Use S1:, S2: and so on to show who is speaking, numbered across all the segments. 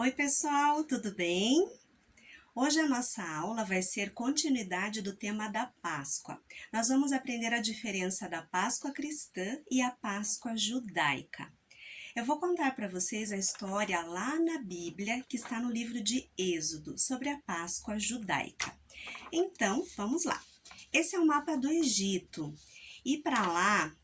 S1: Oi, pessoal, tudo bem? Hoje a nossa aula vai ser continuidade do tema da Páscoa. Nós vamos aprender a diferença da Páscoa cristã e a Páscoa judaica. Eu vou contar para vocês a história lá na Bíblia, que está no livro de Êxodo, sobre a Páscoa judaica. Então, vamos lá. Esse é o mapa do Egito. E para lá,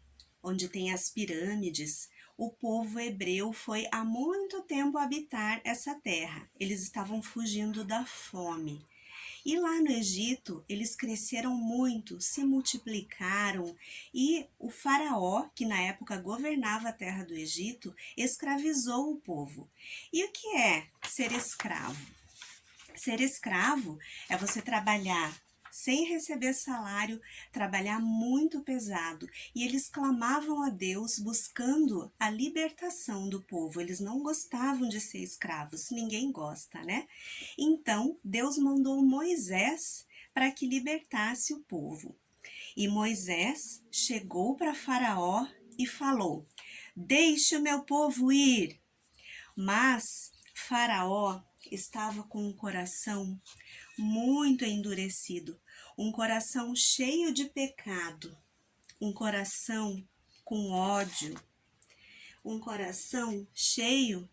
S1: onde tem as pirâmides, o povo hebreu foi há muito tempo habitar essa terra. Eles estavam fugindo da fome. E lá no Egito, eles cresceram muito, se multiplicaram e o faraó, que na época governava a terra do Egito, escravizou o povo. E o que é ser escravo? Ser escravo é você trabalhar sem receber salário, trabalhar muito pesado. E eles clamavam a Deus buscando a libertação do povo. Eles não gostavam de ser escravos, ninguém gosta, né? Então, Deus mandou Moisés para que libertasse o povo. E Moisés chegou para Faraó e falou: Deixe o meu povo ir. Mas Faraó estava com um coração muito endurecido, um coração cheio de pecado, um coração com ódio, um coração cheio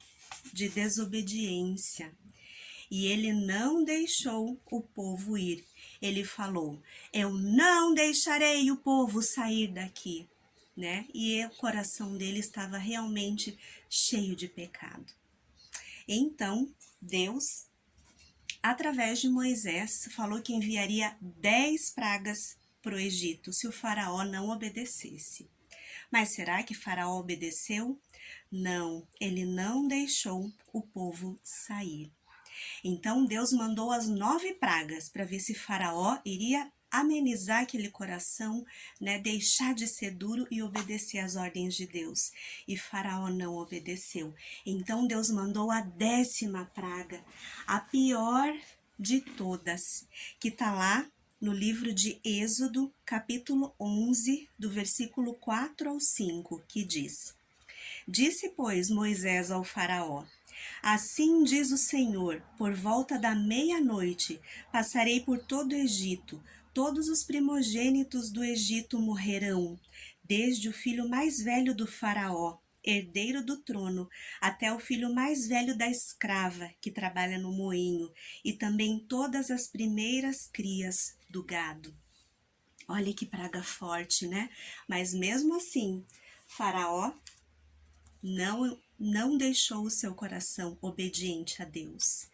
S1: de desobediência. E ele não deixou o povo ir. Ele falou: Eu não deixarei o povo sair daqui, né? E o coração dele estava realmente cheio de pecado. Então, Deus, através de Moisés, falou que enviaria 10 pragas para o Egito se o faraó não obedecesse. Mas será que Faraó obedeceu? Não, ele não deixou o povo sair. Então Deus mandou as 9 pragas para ver se Faraó iria amenizar aquele coração, né, deixar de ser duro e obedecer às ordens de Deus. E Faraó não obedeceu. Então Deus mandou a 10ª praga, a pior de todas, que está lá no livro de Êxodo, capítulo 11, do versículo 4 ao 5, que diz: Disse, pois, Moisés ao faraó: Assim diz o Senhor, por volta da meia-noite, passarei por todo o Egito. Todos os primogênitos do Egito morrerão, desde o filho mais velho do faraó, herdeiro do trono, até o filho mais velho da escrava, que trabalha no moinho, e também todas as primeiras crias do gado. Olha que praga forte, né? Mas mesmo assim, Faraó não deixou o seu coração obediente a Deus.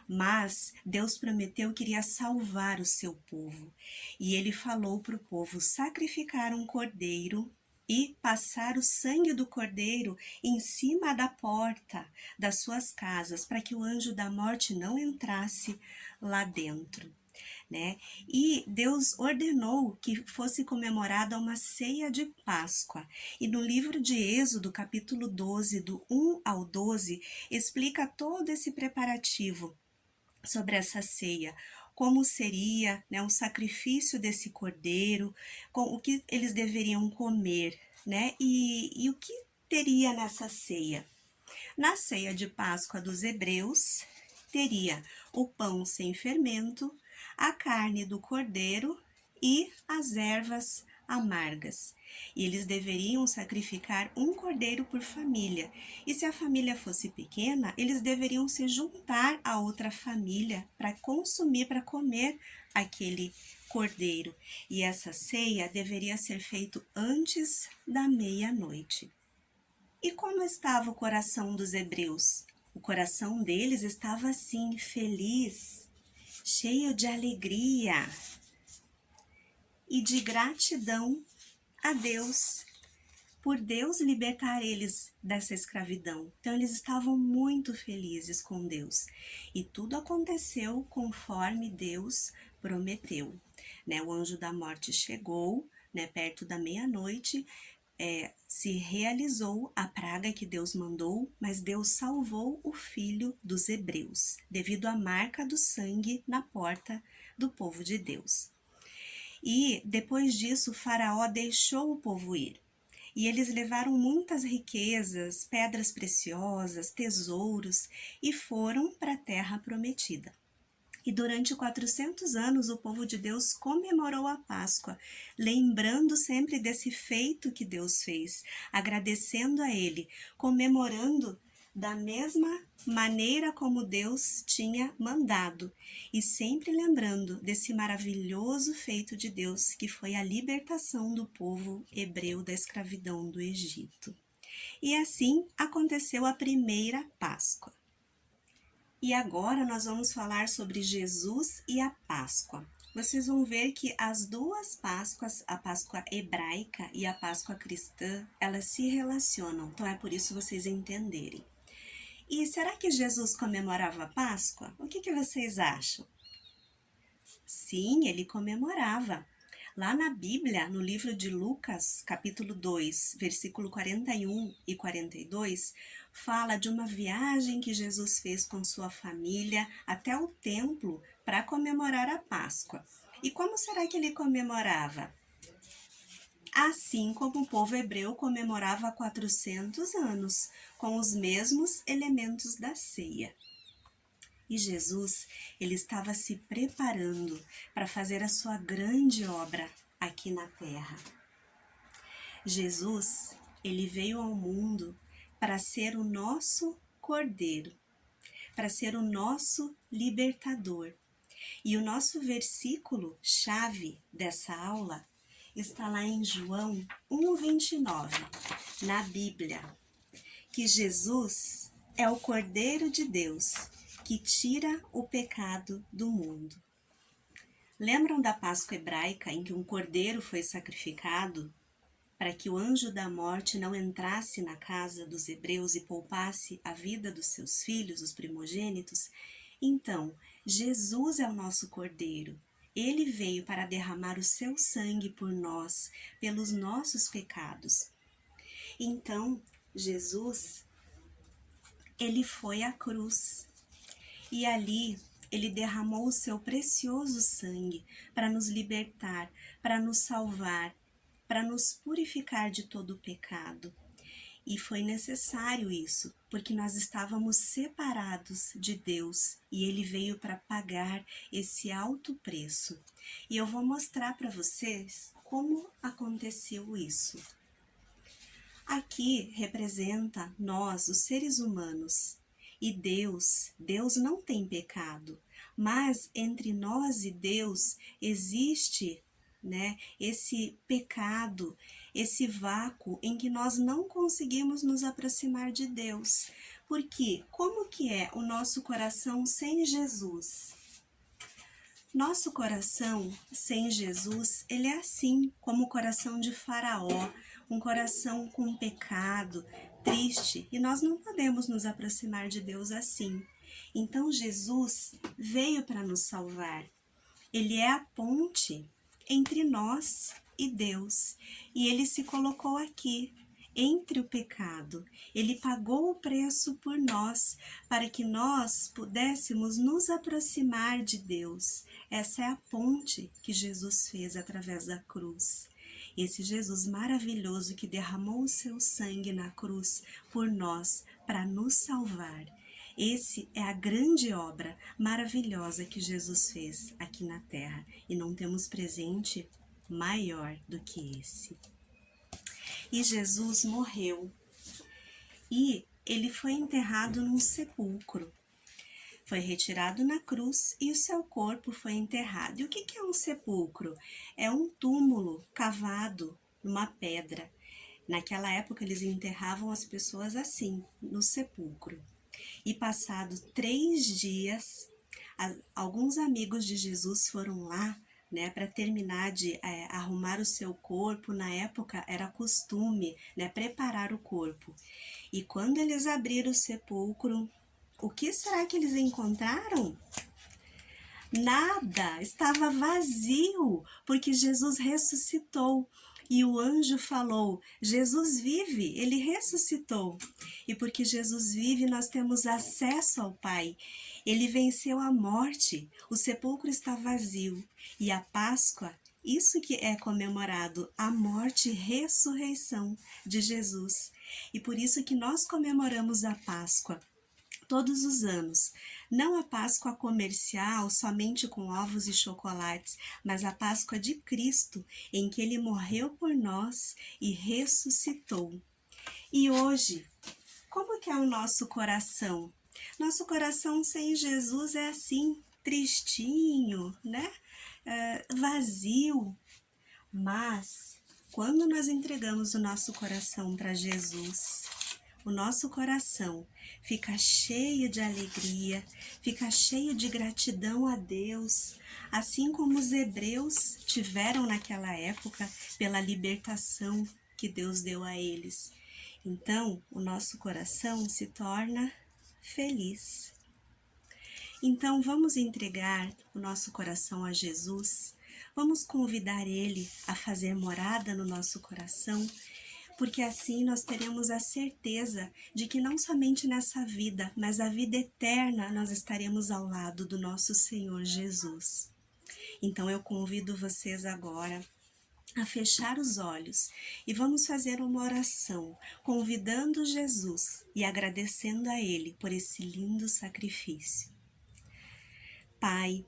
S1: Mas Deus prometeu que iria salvar o seu povo. E ele falou para o povo sacrificar um cordeiro e passar o sangue do cordeiro em cima da porta das suas casas, para que o anjo da morte não entrasse lá dentro, né? E Deus ordenou que fosse comemorada uma ceia de Páscoa. E no livro de Êxodo, capítulo 12, do 1 ao 12, explica todo esse preparativo sobre essa ceia, como seria, né, um sacrifício desse cordeiro, com o que eles deveriam comer, né? E o que teria nessa ceia? Na ceia de Páscoa dos hebreus, teria o pão sem fermento, a carne do cordeiro e as ervas amargas. E eles deveriam sacrificar um cordeiro por família. E se a família fosse pequena, eles deveriam se juntar a outra família para consumir, para comer aquele cordeiro. E essa ceia deveria ser feita antes da meia-noite. E como estava o coração dos hebreus? O coração deles estava assim, feliz, cheio de alegria e de gratidão a Deus, por Deus libertar eles dessa escravidão. Então eles estavam muito felizes com Deus. E tudo aconteceu conforme Deus prometeu, né? O anjo da morte chegou, né, perto da meia-noite, se realizou a praga que Deus mandou, mas Deus salvou o filho dos hebreus, devido à marca do sangue na porta do povo de Deus. E depois disso, Faraó deixou o povo ir. E eles levaram muitas riquezas, pedras preciosas, tesouros e foram para a terra prometida. E durante 400 anos o povo de Deus comemorou a Páscoa, lembrando sempre desse feito que Deus fez, agradecendo a Ele, comemorando da mesma maneira como Deus tinha mandado, e sempre lembrando desse maravilhoso feito de Deus, que foi a libertação do povo hebreu da escravidão do Egito. E assim aconteceu a primeira Páscoa. E agora nós vamos falar sobre Jesus e a Páscoa. Vocês vão ver que as duas Páscoas, a Páscoa hebraica e a Páscoa cristã, elas se relacionam. Então é por isso vocês entenderem. E será que Jesus comemorava a Páscoa? O que vocês acham? Sim, ele comemorava. Lá na Bíblia, no livro de Lucas, capítulo 2, versículo 41 e 42, fala de uma viagem que Jesus fez com sua família até o templo para comemorar a Páscoa. E como será que ele comemorava? Assim como o povo hebreu comemorava há 400 anos, com os mesmos elementos da ceia. E Jesus, ele estava se preparando para fazer a sua grande obra aqui na terra. Jesus, ele veio ao mundo para ser o nosso Cordeiro, para ser o nosso libertador. E o nosso versículo chave dessa aula está lá em João 1:29, na Bíblia, que Jesus é o Cordeiro de Deus, que tira o pecado do mundo. Lembram da Páscoa hebraica em que um cordeiro foi sacrificado para que o anjo da morte não entrasse na casa dos hebreus e poupasse a vida dos seus filhos, os primogênitos? Então, Jesus é o nosso cordeiro. Ele veio para derramar o seu sangue por nós, pelos nossos pecados. Então, Jesus, ele foi à cruz. E ali ele derramou o seu precioso sangue para nos libertar, para nos salvar, para nos purificar de todo o pecado. E foi necessário isso, porque nós estávamos separados de Deus e ele veio para pagar esse alto preço. E eu vou mostrar para vocês como aconteceu isso. Aqui representa nós, os seres humanos. E Deus não tem pecado, mas entre nós e Deus existe, esse pecado, esse vácuo em que nós não conseguimos nos aproximar de Deus. Porque como que é o nosso coração sem Jesus? Nosso coração sem Jesus, ele é assim, como o coração de Faraó, um coração com pecado, triste, e nós não podemos nos aproximar de Deus assim. Então Jesus veio para nos salvar. Ele é a ponte entre nós e Deus, e ele se colocou aqui, entre o pecado. Ele pagou o preço por nós, para que nós pudéssemos nos aproximar de Deus. Essa é a ponte que Jesus fez através da cruz. Esse Jesus maravilhoso que derramou o seu sangue na cruz por nós, para nos salvar. Esse é a grande obra maravilhosa que Jesus fez aqui na terra. E não temos presente maior do que esse. E Jesus morreu. E ele foi enterrado num sepulcro. Foi retirado na cruz e o seu corpo foi enterrado. E o que é um sepulcro? É um túmulo cavado numa pedra. Naquela época eles enterravam as pessoas assim, no sepulcro. E passados 3 dias, alguns amigos de Jesus foram lá, para terminar de arrumar o seu corpo. Na época era costume, preparar o corpo. E quando eles abriram o sepulcro, o que será que eles encontraram? Nada, estava vazio, porque Jesus ressuscitou. E o anjo falou: Jesus vive, ele ressuscitou. E porque Jesus vive, nós temos acesso ao Pai. Ele venceu a morte, o sepulcro está vazio e a Páscoa Isso que é comemorado, a morte e ressurreição de Jesus. E por isso que nós comemoramos a Páscoa todos os anos. Não a Páscoa comercial, somente com ovos e chocolates, mas a Páscoa de Cristo, em que Ele morreu por nós e ressuscitou. E hoje, como que é o nosso coração? Nosso coração sem Jesus é assim, tristinho, né? Vazio. Mas, quando nós entregamos o nosso coração para Jesus, o nosso coração fica cheio de alegria, fica cheio de gratidão a Deus, assim como os hebreus tiveram naquela época pela libertação que Deus deu a eles. Então, o nosso coração se torna feliz. Então, vamos entregar o nosso coração a Jesus, vamos convidar Ele a fazer morada no nosso coração, porque assim nós teremos a certeza de que não somente nessa vida, mas a vida eterna nós estaremos ao lado do nosso Senhor Jesus. Então eu convido vocês agora a fechar os olhos e vamos fazer uma oração, convidando Jesus e agradecendo a Ele por esse lindo sacrifício. Pai,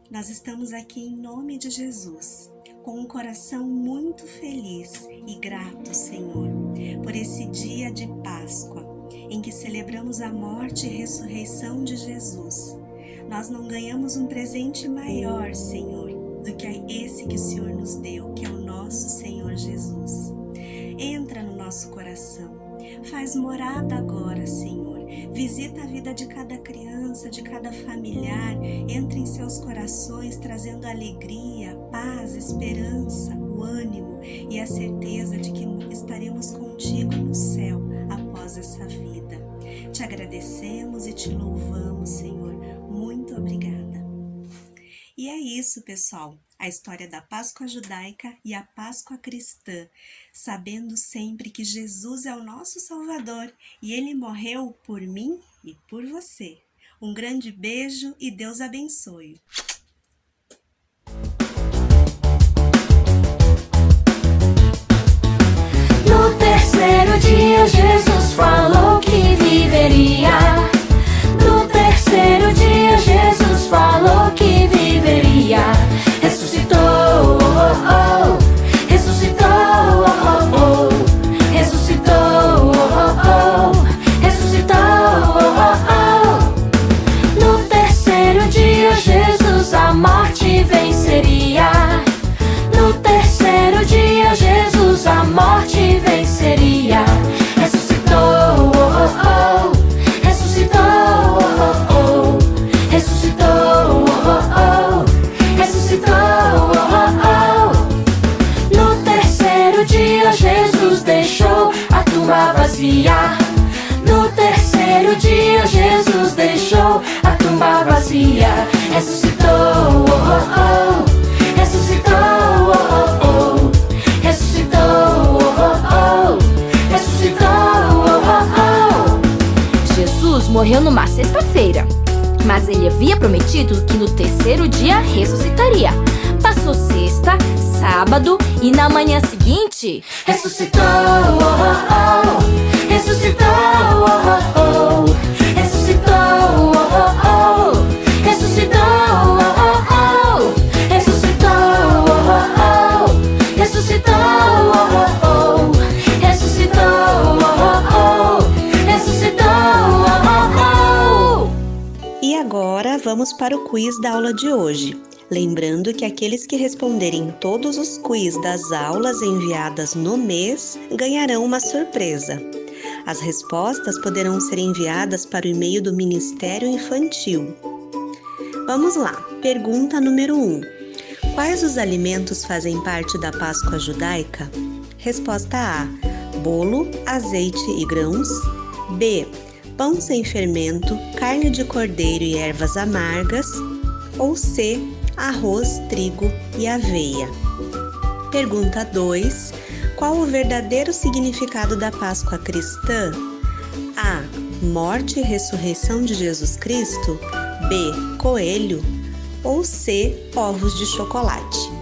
S1: nós estamos aqui em nome de Jesus, com um coração muito feliz e grato, Senhor, por esse dia de Páscoa, em que celebramos a morte e ressurreição de Jesus. Nós não ganhamos um presente maior, Senhor, do que esse que o Senhor nos deu, que é o nosso Senhor Jesus. Entra no nosso coração, faz morada agora, Senhor. Visita a vida de cada criança, de cada familiar, entra em seus corações trazendo alegria, paz, esperança, o ânimo e a certeza de que estaremos contigo no céu após essa vida. Te agradecemos e te louvamos, Senhor. Muito obrigada. E é isso, pessoal, a história da Páscoa judaica e a Páscoa cristã, sabendo sempre que Jesus é o nosso Salvador e Ele morreu por mim e por você. Um grande beijo e Deus abençoe.
S2: No terceiro dia Jesus falou que viveria. No terceiro dia Jesus falou que viveria. Ressuscitou, oh, oh. Ressuscitou, oh, oh. Ressuscitou, oh, oh. Ressuscitou, oh, oh. No terceiro dia Jesus a morte venceria. No terceiro dia Jesus a morte venceria. Ressuscitou, oh, oh. Ressuscitou, oh, oh. Ressuscitou, oh, oh. Ressuscitou, oh, oh. No terceiro dia Jesus deixou a tumba vazia. No terceiro dia Jesus deixou a tumba vazia. Ressuscitou, oh, oh. Ressuscitou, oh, oh. Ressuscitou, oh, oh. Ressuscitou, oh, oh. Jesus morreu numa sexta-feira, mas ele havia prometido que no terceiro dia ressuscitaria. Passou sexta, sábado e na manhã seguinte ressuscitou, oh, oh. Ressuscitou, oh, oh. Ressuscitou, oh, oh. Ressuscitou, oh, oh. Ressuscitou, oh, oh. Ressuscitou, oh, oh. Ressuscitou, oh, oh. Ressuscitou, oh, oh.
S1: E agora vamos para o quiz da aula de hoje. Lembrando que aqueles que responderem todos os quiz das aulas enviadas no mês ganharão uma surpresa. As respostas poderão ser enviadas para o e-mail do Ministério Infantil. Vamos lá, pergunta número 1. Quais os alimentos fazem parte da Páscoa judaica? Resposta A. Bolo, azeite e grãos. B. Pão sem fermento, carne de cordeiro e ervas amargas. Ou C. Arroz, trigo e aveia. Pergunta 2. Qual o verdadeiro significado da Páscoa cristã? A. Morte e ressurreição de Jesus Cristo. B. Coelho. Ou C. Ovos de chocolate.